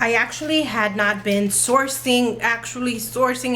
I actually had not been sourcing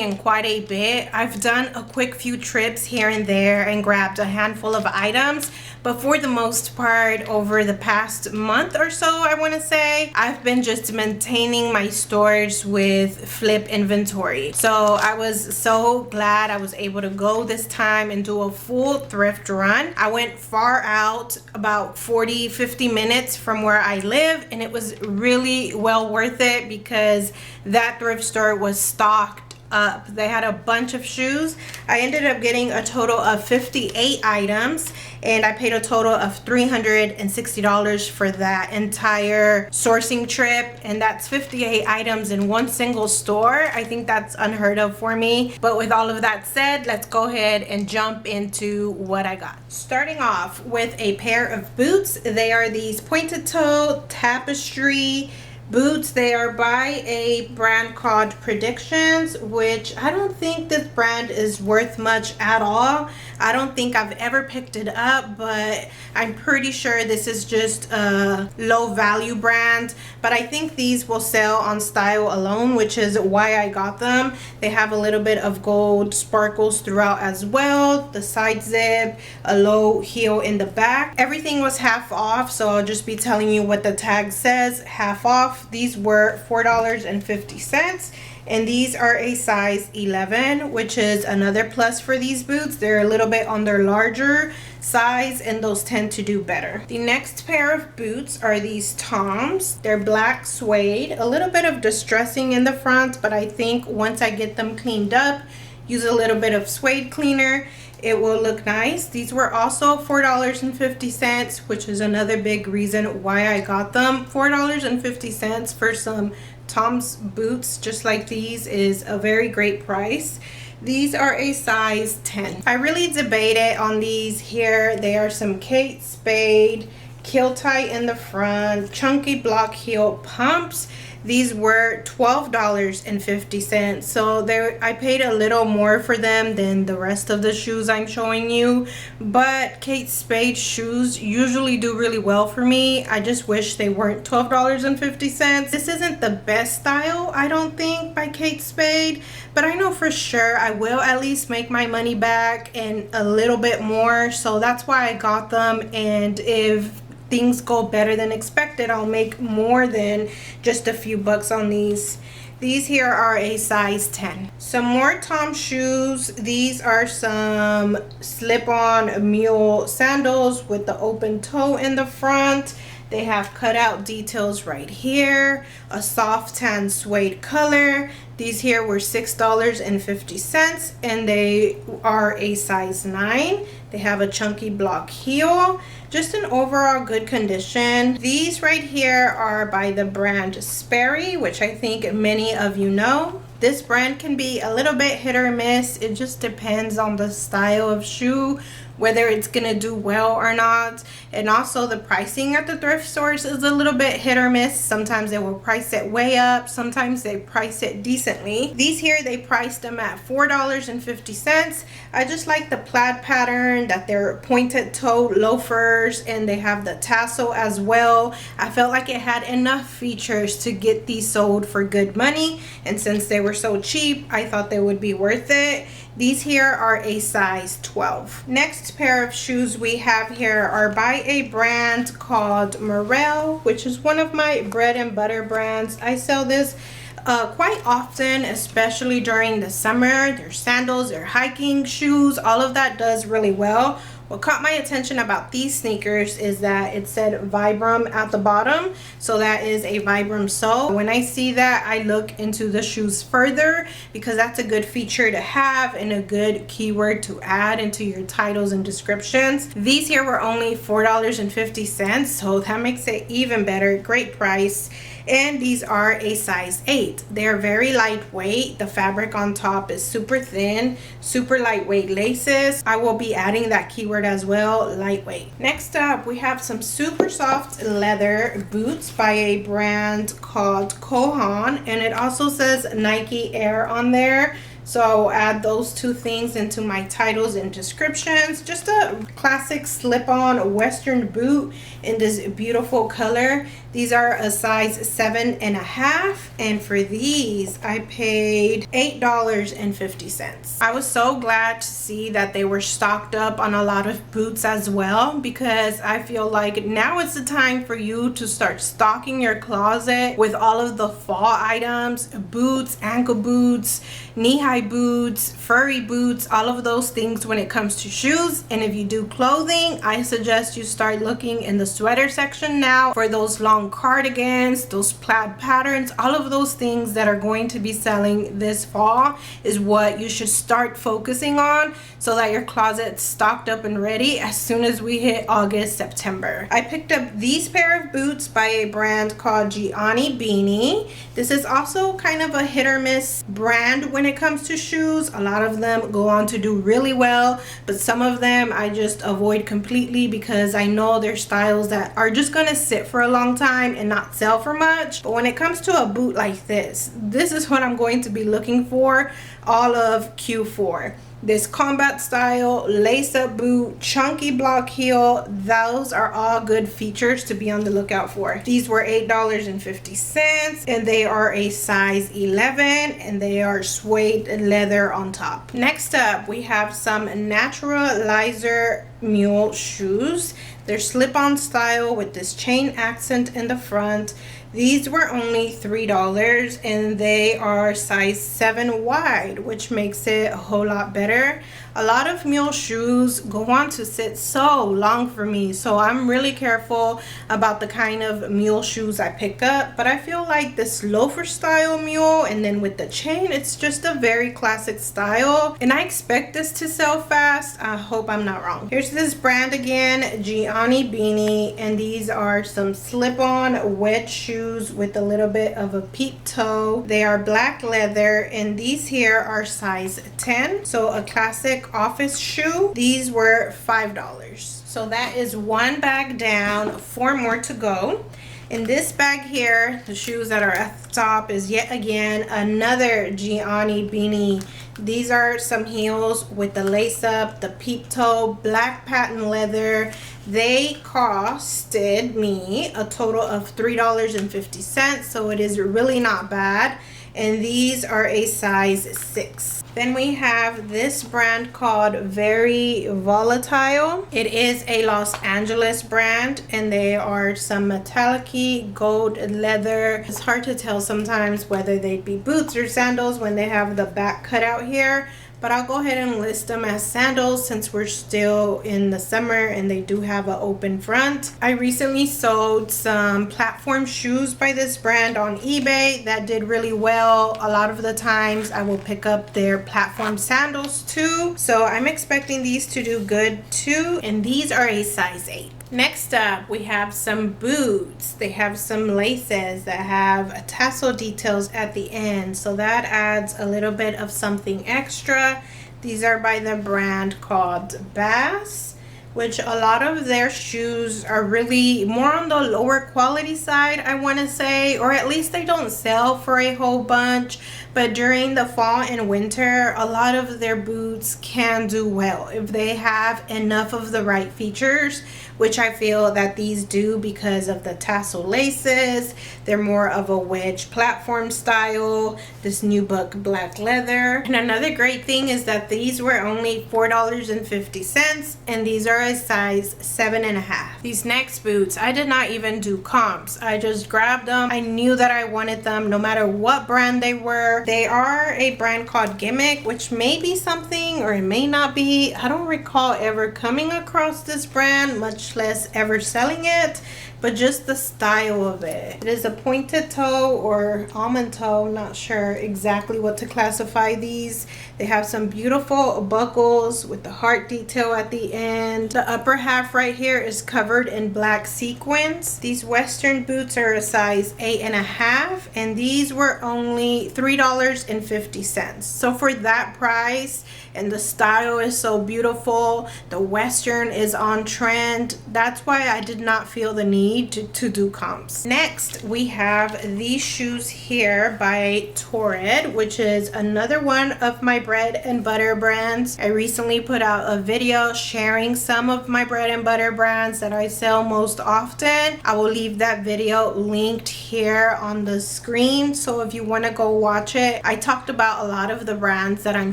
in quite a bit. I've done a quick few trips here and there and grabbed a handful of items, but for the most part over the past month or so, I want to say, I've been just maintaining my storage with flip inventory. So I was so glad I was able to go this time and do a full thrift run. I went far out, about 40-50 minutes from where I live, and it was really well worth it because that thrift store was stocked up. They had a bunch of shoes. I ended up getting a total of 58 items, and I paid a total of $360 for that entire sourcing trip, and that's 58 items in one single store. I think that's unheard of for me. But with all of that said, let's go ahead and jump into what I got. Starting off with a pair of boots. They are these pointed toe tapestry boots. They are by a brand called Predictions, which I don't think this brand is worth much at all. I don't think I've ever picked it up, but I'm pretty sure this is just a low value brand. But I think these will sell on style alone, which is why I got them. They have a little bit of gold sparkles throughout as well, the side zip, a low heel in the back. Everything was half off, so I'll just be telling you what the tag says. Half off. These were $4.50, and these are a size 11, which is another plus for these boots. They're a little bit on their larger size, and those tend to do better. The next pair of boots are these Toms. They're black suede, a little bit of distressing in the front, but I think once I get them cleaned up, use a little bit of suede cleaner, it will look nice. These were also $4.50, which is another big reason why I got them. $4.50 for some Tom's boots just like these is a very great price. These are a size 10. I really debated on these here. They are some Kate Spade, heel tie in the front, chunky block heel pumps. These were $12.50, so I paid a little more for them than the rest of the shoes I'm showing you. But Kate Spade shoes usually do really well for me. I just wish they weren't $12.50. This isn't the best style, I don't think, by Kate Spade, but I know for sure I will at least make my money back and a little bit more, so that's why I got them. And if things go better than expected, I'll make more than just a few bucks on these. These here are a size 10. Some more Tom shoes. These are some slip-on mule sandals with the open toe in the front. They have cutout details right here, a soft tan suede color. These here were $6.50, and they are a size 9. They have a chunky block heel. Just an overall good condition. These right here are by the brand Sperry, which I think many of you know. This brand can be a little bit hit or miss. It just depends on the style of shoe, whether it's gonna do well or not. And also the pricing at the thrift stores is a little bit hit or miss. Sometimes they will price it way up, sometimes they price it decently. These here, they priced them at $4.50. I just like the plaid pattern, that they're pointed toe loafers, and they have the tassel as well. I felt like it had enough features to get these sold for good money, and since they were so cheap, I thought they would be worth it. These here are a size 12. Next pair of shoes we have here are by a brand called Mercari, which is one of my bread and butter brands. I sell this quite often, especially during the summer. Their sandals, their hiking shoes, all of that does really well. What caught my attention about these sneakers is that it said Vibram at the bottom, so that is a Vibram sole. When I see that, I look into the shoes further because that's a good feature to have and a good keyword to add into your titles and descriptions. These here were only $4.50, so that makes it even better. Great price. And these are a size 8. They're very lightweight. The fabric on top is super thin, super lightweight laces. I will be adding that keyword as well, lightweight. Next up, we have some super soft leather boots by a brand called Kohan, and it also says Nike Air on there. So I'll add those two things into my titles and descriptions. Just a classic slip-on Western boot in this beautiful color. These are a size 7.5, and for these I paid $8.50. I was so glad to see that they were stocked up on a lot of boots as well, because I feel like now is the time for you to start stocking your closet with all of the fall items, boots, ankle boots, knee-high boots, furry boots, all of those things when it comes to shoes. And if you do clothing, I suggest you start looking in the sweater section now for those long cardigans, those plaid patterns, all of those things that are going to be selling this fall is what you should start focusing on, so that your closet's stocked up and ready as soon as we hit August, September. I picked up these pair of boots by a brand called Gianni Beanie. This is also kind of a hit or miss brand when it comes to shoes. A lot of them go on to do really well, but some of them I just avoid completely because I know they're styles that are just gonna sit for a long time and not sell for much. But when it comes to a boot like this is what I'm going to be looking for all of Q4. This combat style lace-up boot, chunky block heel, those are all good features to be on the lookout for. These were $8.50, and they are a size 11, and they are suede leather on top. Next up, we have some Naturalizer mule shoes. They're slip-on style with this chain accent in the front. These were only $3, and they are size 7 wide, which makes it a whole lot better. A lot of mule shoes go on to sit so long for me, so I'm really careful about the kind of mule shoes I pick up. But I feel like this loafer style mule, and then with the chain, it's just a very classic style, and I expect this to sell fast. I hope I'm not wrong. Here's this brand again, Gianni Beanie, and these are some slip-on wedge shoes with a little bit of a peep toe. They are black leather, and these here are size 10, so a classic office shoe. These were $5. So that is one bag down, 4 more to go. In this bag here, the shoes that are at the top is yet again another Gianni Beanie. These are some heels with the lace up, the peep toe, black patent leather. They costed me a total of $3.50, so it is really not bad. And these are a size 6. Then we have this brand called Very Volatile. It is a Los Angeles brand, and they are some metallic-y gold leather. It's hard to tell sometimes whether they'd be boots or sandals when they have the back cut out here, but I'll go ahead and list them as sandals since we're still in the summer and they do have an open front. I recently sold some platform shoes by this brand on eBay that did really well. A lot of the times I will pick up their platform sandals too, so I'm expecting these to do good too, and these are a size 8. Next up, we have some boots. They have some laces that have tassel details at the end, so that adds a little bit of something extra. These are by the brand called Bass, which a lot of their shoes are really more on the lower quality side, I want to say, or at least they don't sell for a whole bunch. But during the fall and winter, a lot of their boots can do well if they have enough of the right features, which I feel that these do because of the tassel laces. They're more of a wedge platform style, this nubuck black leather. And another great thing is that these were only $4.50, and these are a size 7.5. These next boots, I did not even do comps. I just grabbed them. I knew that I wanted them no matter what brand they were. They are a brand called Gimmick, which may be something or it may not be. I don't recall ever coming across this brand, much less ever selling it, but just the style of it. It is a pointed toe or almond toe, not sure exactly what to classify these. They have some beautiful buckles with the heart detail at the end. The upper half right here is covered in black sequins. These Western boots are a size 8.5, and these were only $3.50. So for that price, and the style is so beautiful, the Western is on trend, that's why I did not feel the need need to do comps. Next, we have these shoes here by Torrid, which is another one of my bread and butter brands. I recently put out a video sharing some of my bread and butter brands that I sell most often. I will leave that video linked here on the screen, so if you want to go watch it. I talked about a lot of the brands that I'm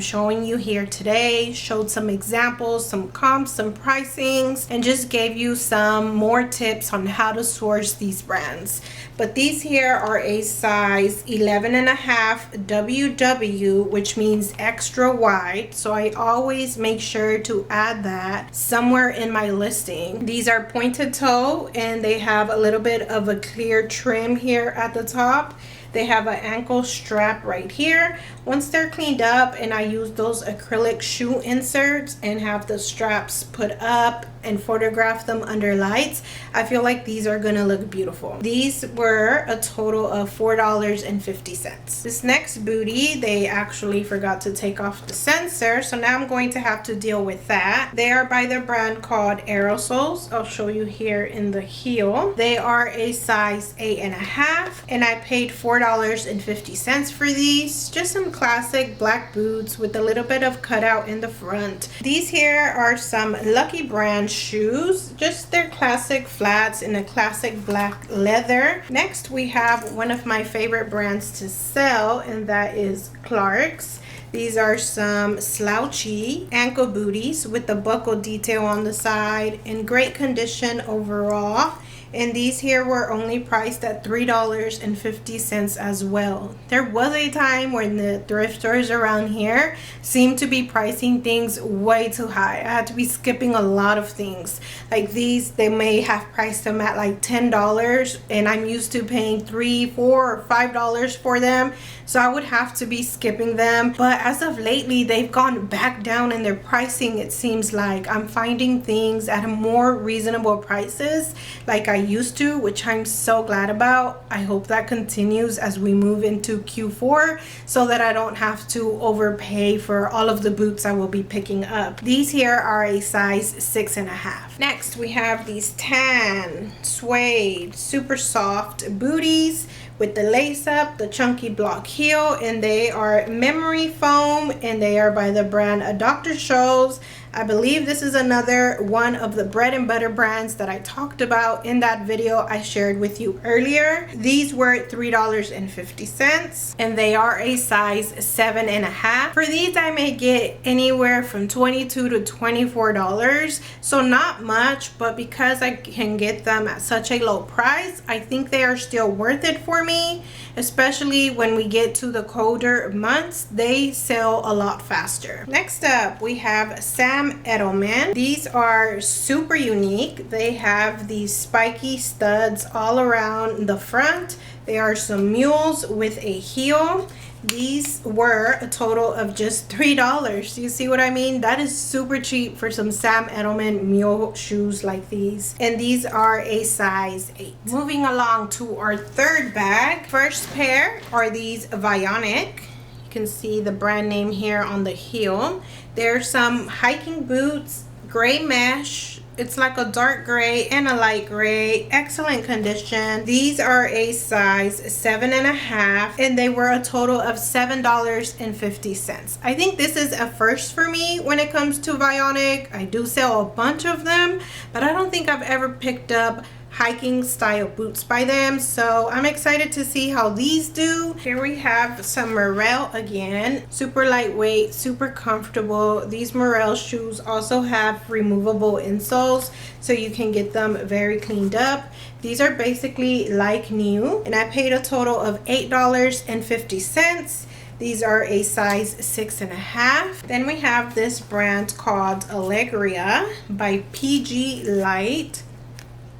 showing you here today, showed some examples, some comps, some pricings, and just gave you some more tips on how to source these brands. But these here are a size 11.5 WW, which means extra wide, so I always make sure to add that somewhere in my listing. These are pointed toe and they have a little bit of a clear trim here at the top. They have an ankle strap right here. Once they're cleaned up, and I use those acrylic shoe inserts and have the straps put up and photograph them under lights, I feel like these are gonna look beautiful. These were a total of $4.50. This next booty, they actually forgot to take off the sensor, so now I'm going to have to deal with that. They are by the brand called Aerosols. I'll show you here in the heel. They are a size 8.5, and I paid $4.50 for these. Just some classic black boots with a little bit of cutout in the front. These here are some Lucky Brand shoes, just their classic flats in a classic black leather. Next, we have one of my favorite brands to sell, and that is Clark's. These are some slouchy ankle booties with the buckle detail on the side, in great condition overall. And these here were only priced at $3.50 as well. There was a time when the thrift stores around here seemed to be pricing things way too high. I had to be skipping a lot of things. Like these, they may have priced them at like $10, and I'm used to paying $3, $4, or $5 for them. So I would have to be skipping them. But as of lately, they've gone back down in their pricing. It seems like I'm finding things at more reasonable prices like I used to, which I'm so glad about. I hope that continues as we move into Q4 so that I don't have to overpay for all of the boots I will be picking up. These here are a size 6.5. Next, we have these tan suede super soft booties with the lace up, the chunky block heel, and they are memory foam, and they are by the brand Dr. Scholl's. I believe this is another one of the bread and butter brands that I talked about in that video I shared with you earlier. These were $3.50, and they are a size 7.5. For these, I may get anywhere from $22 to $24, so not much, but because I can get them at such a low price, I think they are still worth it for me, especially when we get to the colder months. They sell a lot faster. Next up, we have Sam Edelman. These are super unique. They have these spiky studs all around the front. They are some mules with a heel. These were a total of just $3. You see what I mean? That is super cheap for some Sam Edelman mule shoes like these. And these are a size 8. Moving along to our third bag. First pair are these Vionic. You can see the brand name here on the heel. There's some hiking boots, gray mesh. It's like a dark gray and a light gray, excellent condition. These are a size 7.5, and they were a total of $7.50. I think this is a first for me when it comes to Vionic. I do sell a bunch of them, but I don't think I've ever picked up hiking style boots by them, so I'm excited to see how these do. Here we have some Merrell again, super lightweight, super comfortable. These Merrell shoes also have removable insoles, so you can get them very cleaned up. These are basically like new, and I paid a total of $8.50. These are a size 6.5. Then we have this brand called Allegria by PG Light.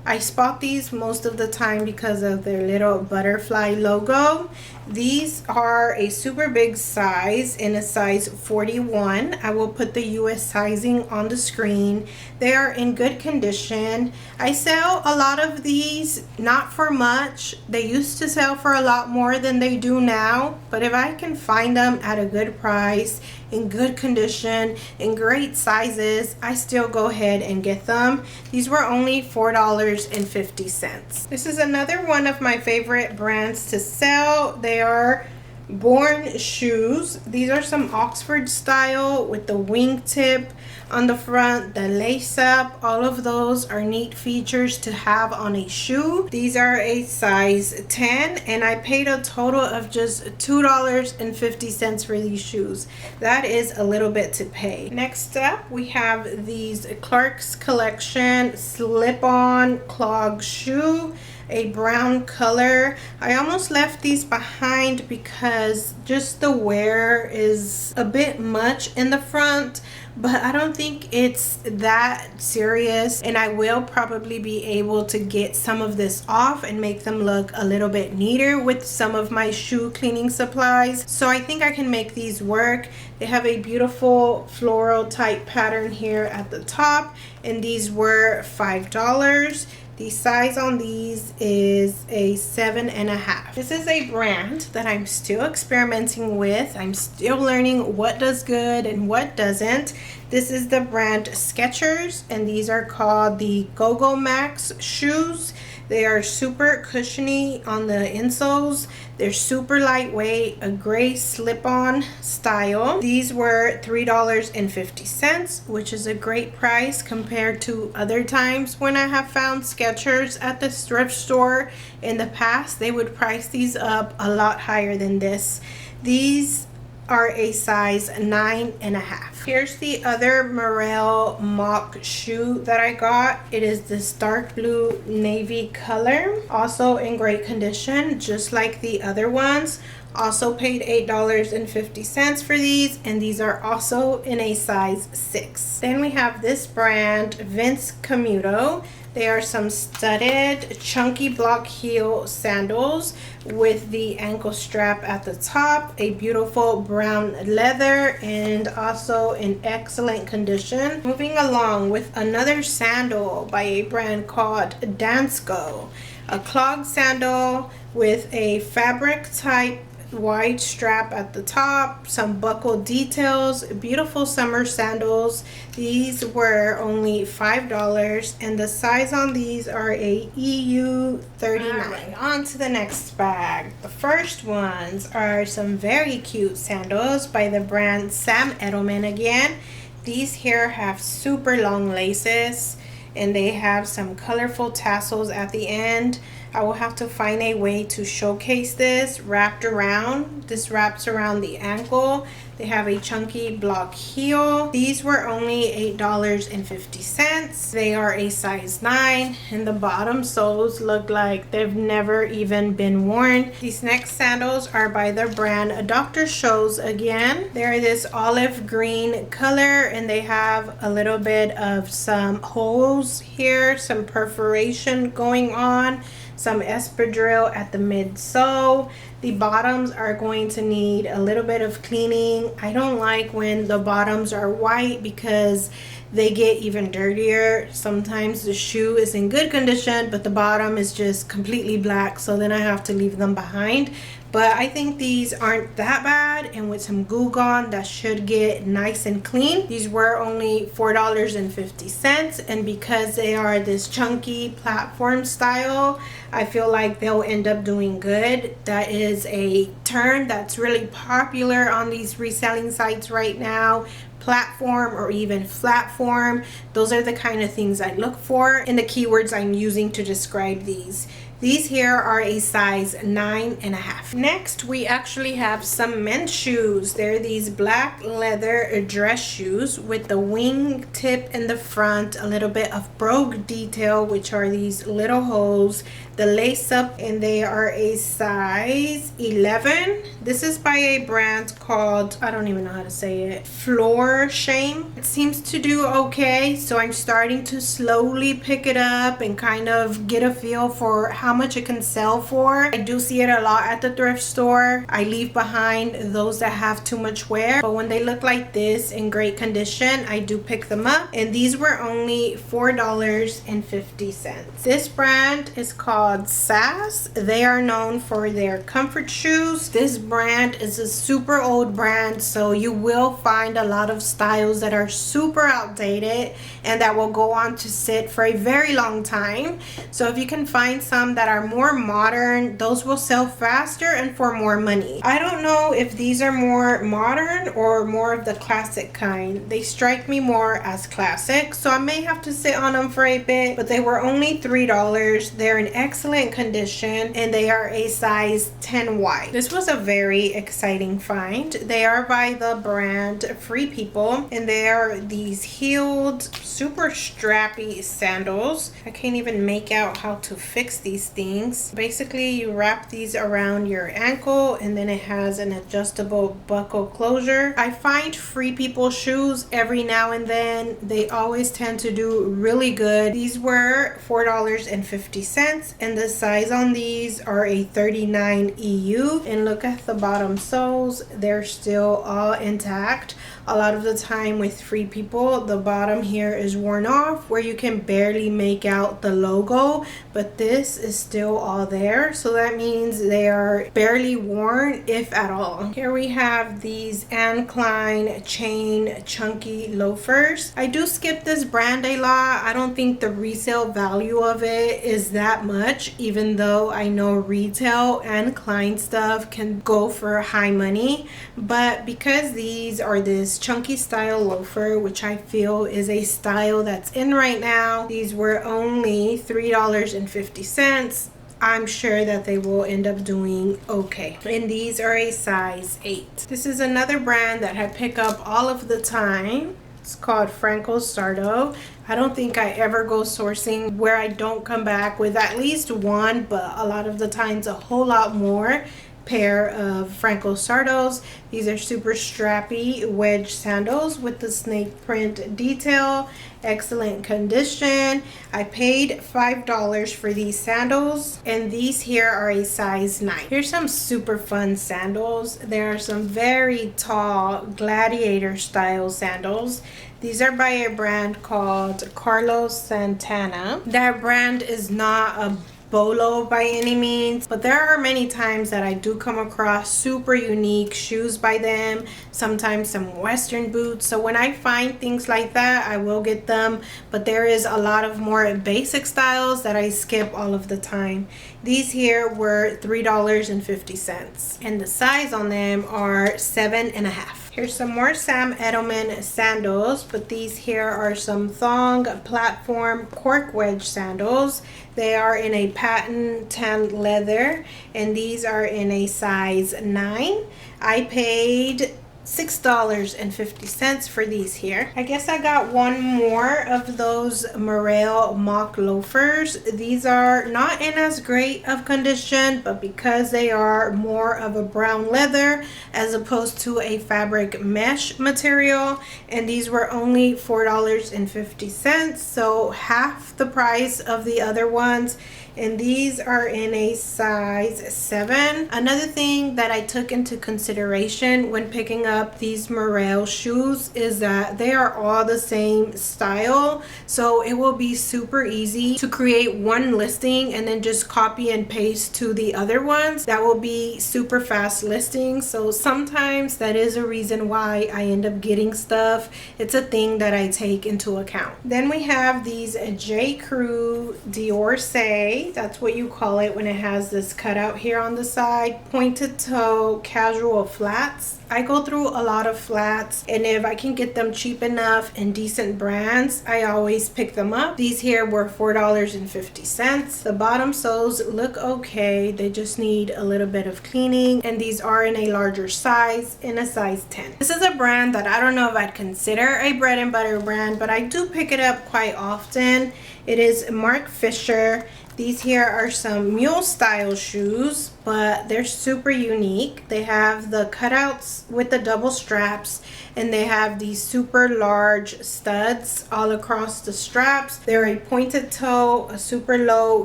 I spot these most of the time because of their little butterfly logo. These are a super big size in a size 41. I will put the US sizing on the screen. They are in good condition. I sell a lot of these, not for much. They used to sell for a lot more than they do now, but if I can find them at a good price, in good condition, in great sizes, I still go ahead and get them. These were only $4.50. $3.50. This is another one of my favorite brands to sell. They are Born shoes. These are some Oxford style with the wingtip on the front, the lace up. All of those are neat features to have on a shoe. These are a size 10 and I paid a total of just $2.50 for these shoes. That is a little bit to pay. Next up we have these Clark's Collection slip-on clog shoe, a brown color. I almost left these behind because just the wear is a bit much in the front, but I don't think it's that serious, and I will probably be able to get some of this off and make them look a little bit neater with some of my shoe cleaning supplies. So I think I can make these work. They have a beautiful floral type pattern here at the top, and these were $5. The size on these is a 7.5. This is a brand that I'm still experimenting with. I'm still learning what does good and what doesn't. This is the brand Skechers, and these are called the Go-Go Max shoes. They are super cushiony on the insoles. They're super lightweight, a gray slip-on style. These were $3.50, which is a great price compared to other times when I have found Skechers at the thrift store in the past. They would price these up a lot higher than this. These are a size 9.5. Here's the other Morel mock shoe that I got. It is this dark blue navy color, also in great condition, just like the other ones. Also paid $8.50 for these, and these are also in a size 6. Then we have this brand Vince Camuto. They are some studded chunky block heel sandals with the ankle strap at the top, a beautiful brown leather, and also in excellent condition. Moving along with another sandal by a brand called Dansko, a clog sandal with a fabric type wide strap at the top, some buckle details, beautiful summer sandals. These were only $5, and the size on these are a EU 39. Right, on to the next bag. The first ones are some very cute sandals by the brand Sam Edelman again. These here have super long laces, and they have some colorful tassels at the end. I will have to find a way to showcase this wrapped around. This wraps around the ankle. They have a chunky block heel. These were only $8.50. They are a size 9, and the bottom soles look like they've never even been worn. These next sandals are by the brand Dr. Scholl's again. They're this olive green color, and they have a little bit of some holes here, some perforation going on, some espadrille at the midsole. The bottoms are going to need a little bit of cleaning. I don't like when the bottoms are white because they get even dirtier. Sometimes the shoe is in good condition, but the bottom is just completely black, so then I have to leave them behind. But I think these aren't that bad, and with some Goo Gone, that should get nice and clean. These were only $4.50, and because they are this chunky platform style, I feel like they'll end up doing good. That is a term that's really popular on these reselling sites right now. Platform or even flat form. Those are the kind of things I look for in the keywords I'm using to describe these. These here are a size 9.5. Next, we actually have some men's shoes. They're these black leather dress shoes with the wing tip in the front, a little bit of brogue detail, which are these little holes, the lace up, and they are a size 11. This is by a brand called, I don't even know how to say it, Floor Shame. It seems to do okay, so I'm starting to slowly pick it up and kind of get a feel for how how much it can sell for. I do see it a lot at the thrift store. I leave behind those that have too much wear, but when they look like this in great condition, I do pick them up. And these were only $4.50. This brand is called SAS. They are known for their comfort shoes. This brand is a super old brand, so you will find a lot of styles that are super outdated and that will go on to sit for a very long time. So if you can find some that are more modern, those will sell faster and for more money. I don't know if these are more modern or more of the classic kind. They strike me more as classic, so I may have to sit on them for a bit, but they were only $3. They're in excellent condition and they are a size 10 wide. This was a very exciting find. They are by the brand Free People, and they are these heeled, super strappy sandals. I can't even make out how to fix these things. Basically, you wrap these around your ankle and then it has an adjustable buckle closure. I find Free People shoes every now and then. They always tend to do really good. These were $4.50 and the size on these are a 39 EU. And look at the bottom soles, they're still all intact. A lot of the time with Free People, the bottom here is worn off where you can barely make out the logo, but this is still all there, so that means they are barely worn, if at all. Here we have these Anne Klein chain chunky loafers. I do skip this brand a lot. I don't think the resale value of it is that much, even though I know retail Anne Klein stuff can go for high money, but because these are this chunky style loafer, which I feel is a style that's in right now, these were only $3.50. I'm sure that they will end up doing okay. And these are a size 8. This is another brand that I pick up all of the time. It's called Franco Sardo. I don't think I ever go sourcing where I don't come back with at least one, but a lot of the times a whole lot more pair of Franco Sardos. These are super strappy wedge sandals with the snake print detail. Excellent condition. I paid $5 for these sandals, and these here are a size 9. Here's some super fun sandals. There are some very tall gladiator style sandals. These are by a brand called Carlos Santana. That brand is not a bolo by any means, but there are many times that I do come across super unique shoes by them, sometimes some western boots. So when I find things like that, I will get them, but there is a lot of more basic styles that I skip all of the time. These here were $3.50 and the size on them are 7.5. Here's some more Sam Edelman sandals, but these here are some thong platform cork wedge sandals. They are in a patent tan leather, and these are in a size 9. I paid $6.50 for these here. I guess I got one more of those Merrell mock loafers. These are not in as great of condition, but because they are more of a brown leather as opposed to a fabric mesh material, and these were only $4.50, so half the price of the other ones. And these are in a size 7. Another thing that I took into consideration when picking up these Merrell shoes is that they are all the same style, so it will be super easy to create one listing and then just copy and paste to the other ones. That will be super fast listings, so sometimes that is a reason why I end up getting stuff. It's a thing that I take into account. Then we have these J. Crew Diorce. That's what you call it when it has this cutout here on the side. Pointed toe casual flats. I go through a lot of flats, and if I can get them cheap enough and decent brands, I always pick them up. These here were $4.50. The bottom soles look okay. They just need a little bit of cleaning, and these are in a larger size, in a size 10. This is a brand that I don't know if I'd consider a bread and butter brand, but I do pick it up quite often. It is Mark Fisher. These here are some mule style shoes. but they're super unique. They have the cutouts with the double straps, and they have these super large studs all across the straps. They're a pointed toe, a super low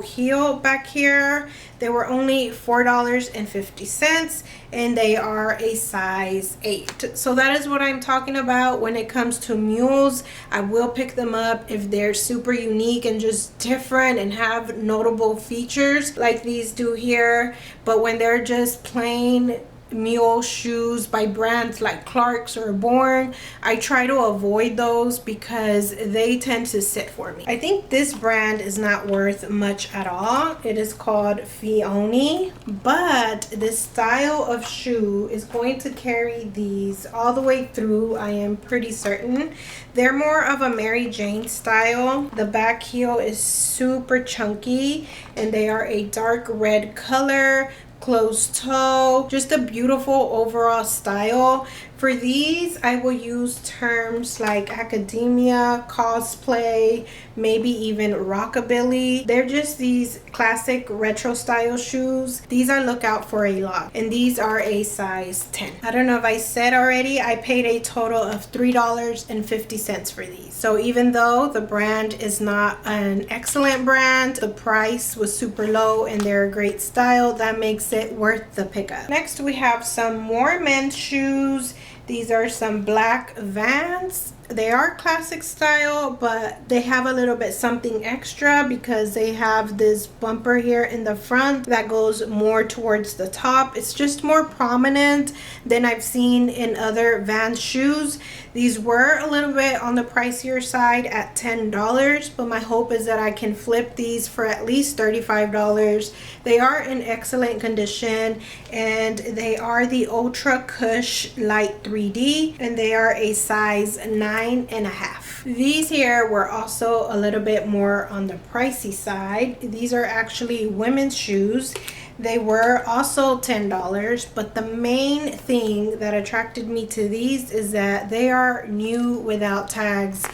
heel back here. They were only $4.50, and they are a size 8. So that is what I'm talking about when it comes to mules. I will pick them up if they're super unique and just different and have notable features like these do here. But when they're just plain mule shoes by brands like Clark's or Born, I try to avoid those because they tend to sit for me. I think this brand is not worth much at all. It is called Fioni, but this style of shoe is going to carry these all the way through, I am pretty certain. They're more of a Mary Jane style. The back heel is super chunky, and they are a dark red color, closed toe, just a beautiful overall style. For these, I will use terms like academia, cosplay, maybe even rockabilly. They're just these classic retro style shoes. These I look out for a lot, and these are a size 10. I don't know if I said already, I paid a total of $3.50 for these. So even though the brand is not an excellent brand, the price was super low and they're a great style. That makes it worth the pickup. Next, we have some more men's shoes. These are some black Vans. They are classic style, but they have a little bit something extra because they have this bumper here in the front that goes more towards the top. It's just more prominent than I've seen in other Vans shoes. These were a little bit on the pricier side at $10, but my hope is that I can flip these for at least $35. They are in excellent condition, and they are the Ultra Cush Light 3D, and they are a size 9.5. These here were also a little bit more on the pricey side. These are actually women's shoes. They were also $10, but the main thing that attracted me to these is that they are new without tags.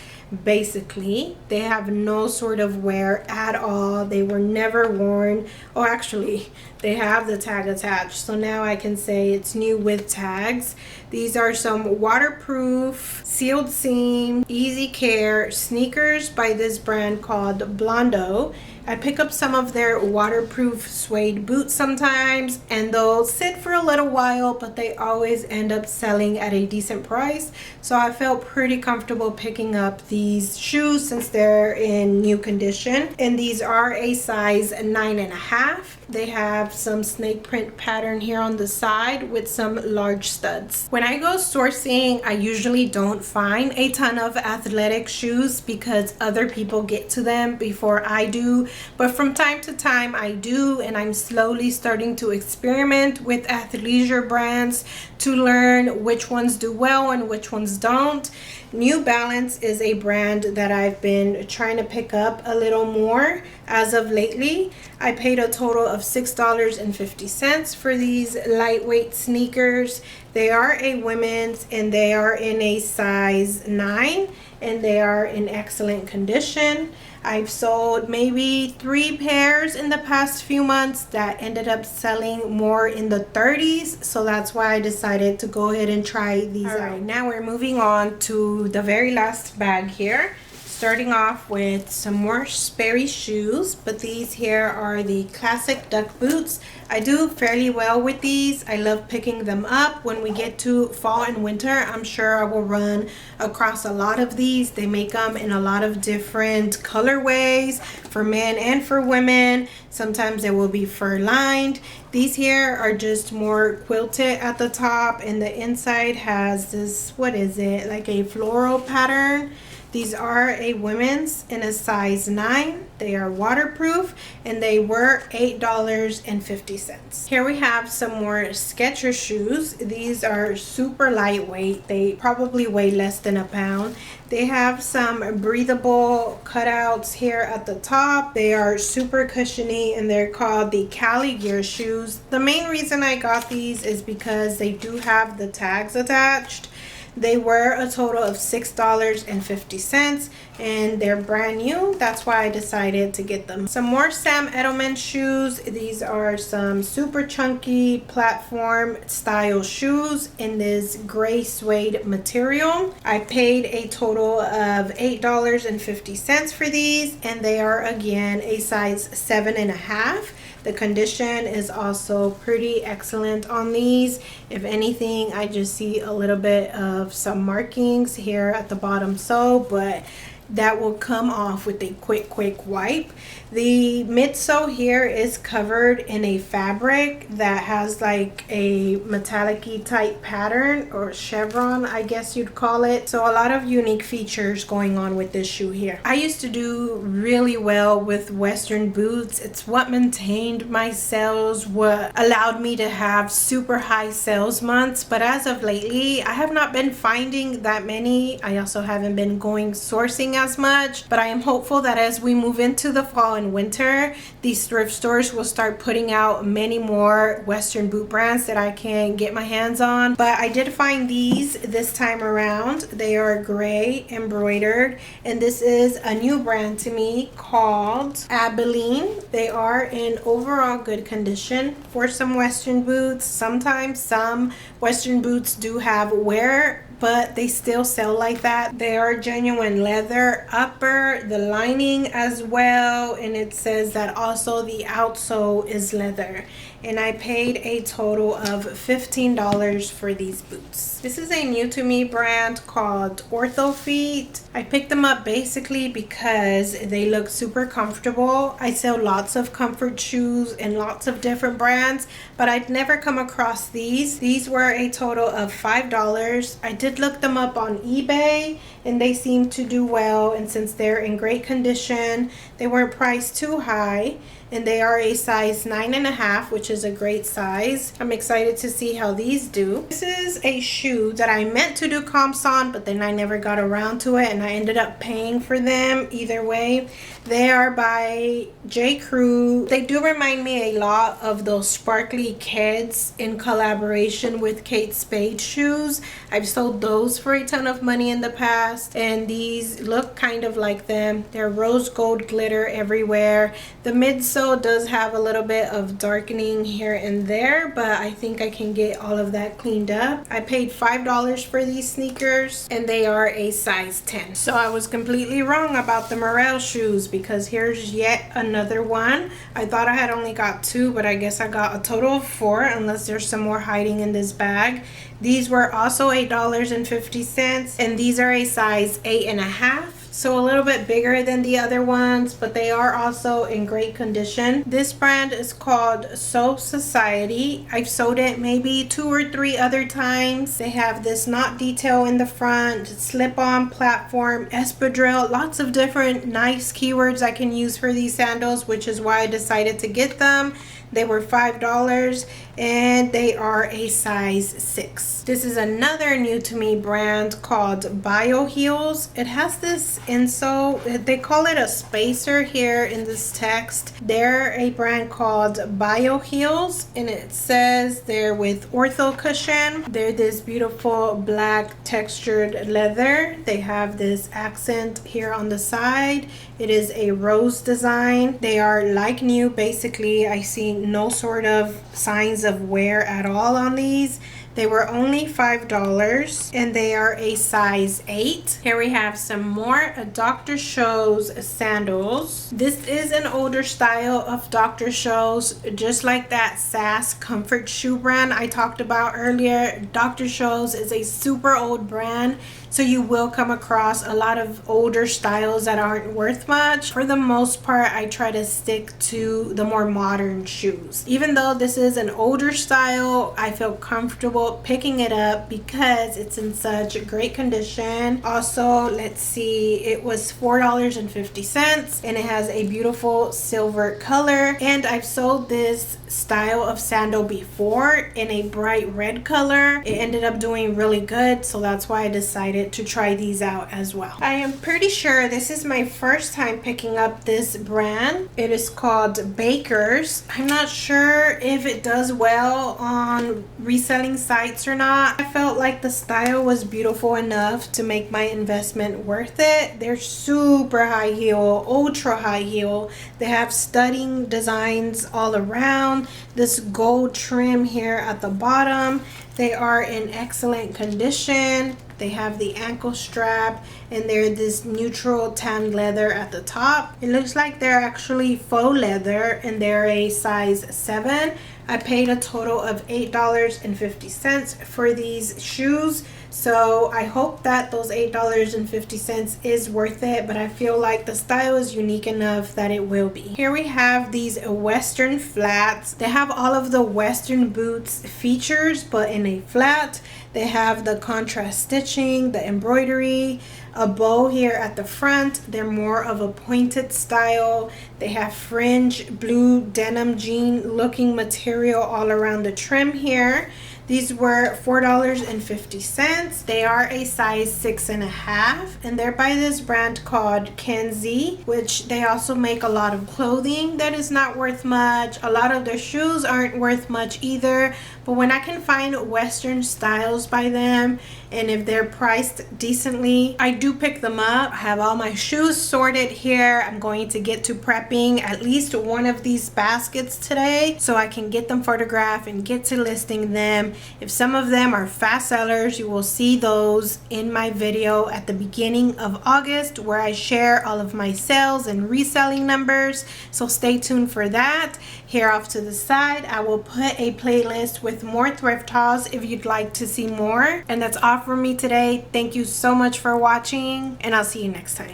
Basically, they have no sort of wear at all. They were never worn. Oh, actually, they have the tag attached, so now I can say it's new with tags. These are some waterproof, sealed seam, easy care sneakers by this brand called Blondo. I pick up some of their waterproof suede boots sometimes, and they'll sit for a little while, but they always end up selling at a decent price. So I felt pretty comfortable picking up these shoes since they're in new condition. And these are a size 9.5. They have some snake print pattern here on the side with some large studs. When I go sourcing, I usually don't find a ton of athletic shoes because other people get to them before I do. But from time to time I do, and I'm slowly starting to experiment with athleisure brands to learn which ones do well and which ones don't. New Balance is a brand that I've been trying to pick up a little more as of lately. I paid a total of $6.50 for these lightweight sneakers. They are a women's, and they are in a size 9, and they are in excellent condition. I've sold maybe 3 pairs in the past few months that ended up selling more in the 30s, so that's why I decided to go ahead and try these out. Alright, now we're moving on to the very last bag here. Starting off with some more Sperry shoes, but these here are the classic duck boots. I do fairly well with these. I love picking them up. When we get to fall and winter, I'm sure I will run across a lot of these. They make them in a lot of different colorways for men and for women. Sometimes they will be fur lined. These here are just more quilted at the top, and the inside has this, what is it, like a floral pattern. These are a women's in a size 9. They are waterproof, and they were $8.50. Here we have some more Skechers shoes. These are super lightweight. They probably weigh less than a pound. They have some breathable cutouts here at the top. They are super cushiony, and they're called the Cali Gear shoes. The main reason I got these is because they do have the tags attached. They were a total of $6.50 and they're brand new. That's why I decided to get them. Some more Sam Edelman shoes. These are some super chunky platform style shoes in this gray suede material. I paid a total of $8.50 for these, and they are again a size 7.5. The condition is also pretty excellent on these. If anything, I just see a little bit of some markings here at the bottom sole, but that will come off with a quick wipe. The midsole here is covered in a fabric that has like a metallic-y type pattern, or chevron I guess you'd call it. So a lot of unique features going on with this shoe here. I used to do really well with Western boots. It's what maintained my sales, what allowed me to have super high sales months, but as of lately I have not been finding that many. I also haven't been going sourcing as much, but I am hopeful that as we move into the fall and winter, these thrift stores will start putting out many more Western boot brands that I can get my hands on. But I did find these this time around. They are gray embroidered, and this is a new brand to me called Abilene. They are in overall good condition for some Western boots. Sometimes some Western boots do have wear, but they still sell like that. They are genuine leather upper, the lining as well, and it says that also the outsole is leather. And I paid a total of $15 for these boots. This is a new to me brand called Ortho Feet. I picked them up basically because they look super comfortable. I sell lots of comfort shoes and lots of different brands, but I'd never come across these. These were a total of $5. I did look them up on eBay and they seem to do well, and since they're in great condition, they weren't priced too high, and they are a size 9.5, which is a great size. I'm excited to see how these do. This is a shoe that I meant to do comps on, but then I never got around to it, and I ended up paying for them either way. They are by J. Crew. They do remind me a lot of those sparkly kids in collaboration with Kate Spade shoes. I've sold those for a ton of money in the past, and these look kind of like them. They're rose gold glitter everywhere. The midsole does have a little bit of darkening here and there, but I think I can get all of that cleaned up. I paid $5 for these sneakers, and they are a size 10. So I was completely wrong about the Merrell shoes, because here's yet another one. I thought I had only got 2, but I guess I got a total of 4, unless there's some more hiding in this bag. These were also $8.50, and these are a size 8.5. So a little bit bigger than the other ones, but they are also in great condition. This brand is called Soul Society. I've sold it maybe 2 or 3 other times. They have this knot detail in the front, slip-on platform, espadrille, lots of different nice keywords I can use for these sandals, which is why I decided to get them. They were $5 and they are a size 6. This is another new to me brand called Bio Heels. It has this insole, they call it a spacer here in this text. They're a brand called Bio Heels, and it says they're with ortho cushion. They're this beautiful black textured leather. They have this accent here on the side. It is a rose design. They are like new basically. I see no sort of signs of wear at all on these. They were only $5 and they are a size 8. Here we have some more Dr. Scholl's sandals. This is an older style of Dr. Scholl's, just like that SAS comfort shoe brand I talked about earlier. Dr. Scholl's is a super old brand, so you will come across a lot of older styles that aren't worth much. For the most part, I try to stick to the more modern shoes. Even though this is an older style, I feel comfortable picking it up because it's in such great condition. Also, let's see, it was $4.50 and it has a beautiful silver color, and I've sold this style of sandal before in a bright red color. It ended up doing really good, so that's why I decided to try these out as well. I am pretty sure this is my first time picking up this brand. It is called Baker's. I'm not sure if it does well on reselling sites sites or not. I felt like the style was beautiful enough to make my investment worth it. They're super high heel, ultra high heel. They have studding designs all around. This gold trim here at the bottom. They are in excellent condition. They have the ankle strap and they're this neutral tan leather at the top. It looks like they're actually faux leather and they're a size 7. I paid a total of $8.50 for these shoes. So I hope that those $8.50 is worth it, but I feel like the style is unique enough that it will be. Here we have these Western flats. They have all of the Western boots features, but in a flat. They have the contrast stitching, the embroidery, a bow here at the front. They're more of a pointed style. They have fringe blue denim jean looking material all around the trim here. These were $4.50. They are a size 6.5 and they're by this brand called Kenzie, which they also make a lot of clothing that is not worth much. A lot of their shoes aren't worth much either, but when I can find Western styles by them and if they're priced decently, I do pick them up. I have all my shoes sorted here. I'm going to get to prepping at least one of these baskets today so I can get them photographed and get to listing them. If some of them are fast sellers, you will see those in my video at the beginning of August where I share all of my sales and reselling numbers. So stay tuned for that. Here off to the side, I will put a playlist with more thrift hauls if you'd like to see more. And that's all from me today. Thank you so much for watching and I'll see you next time.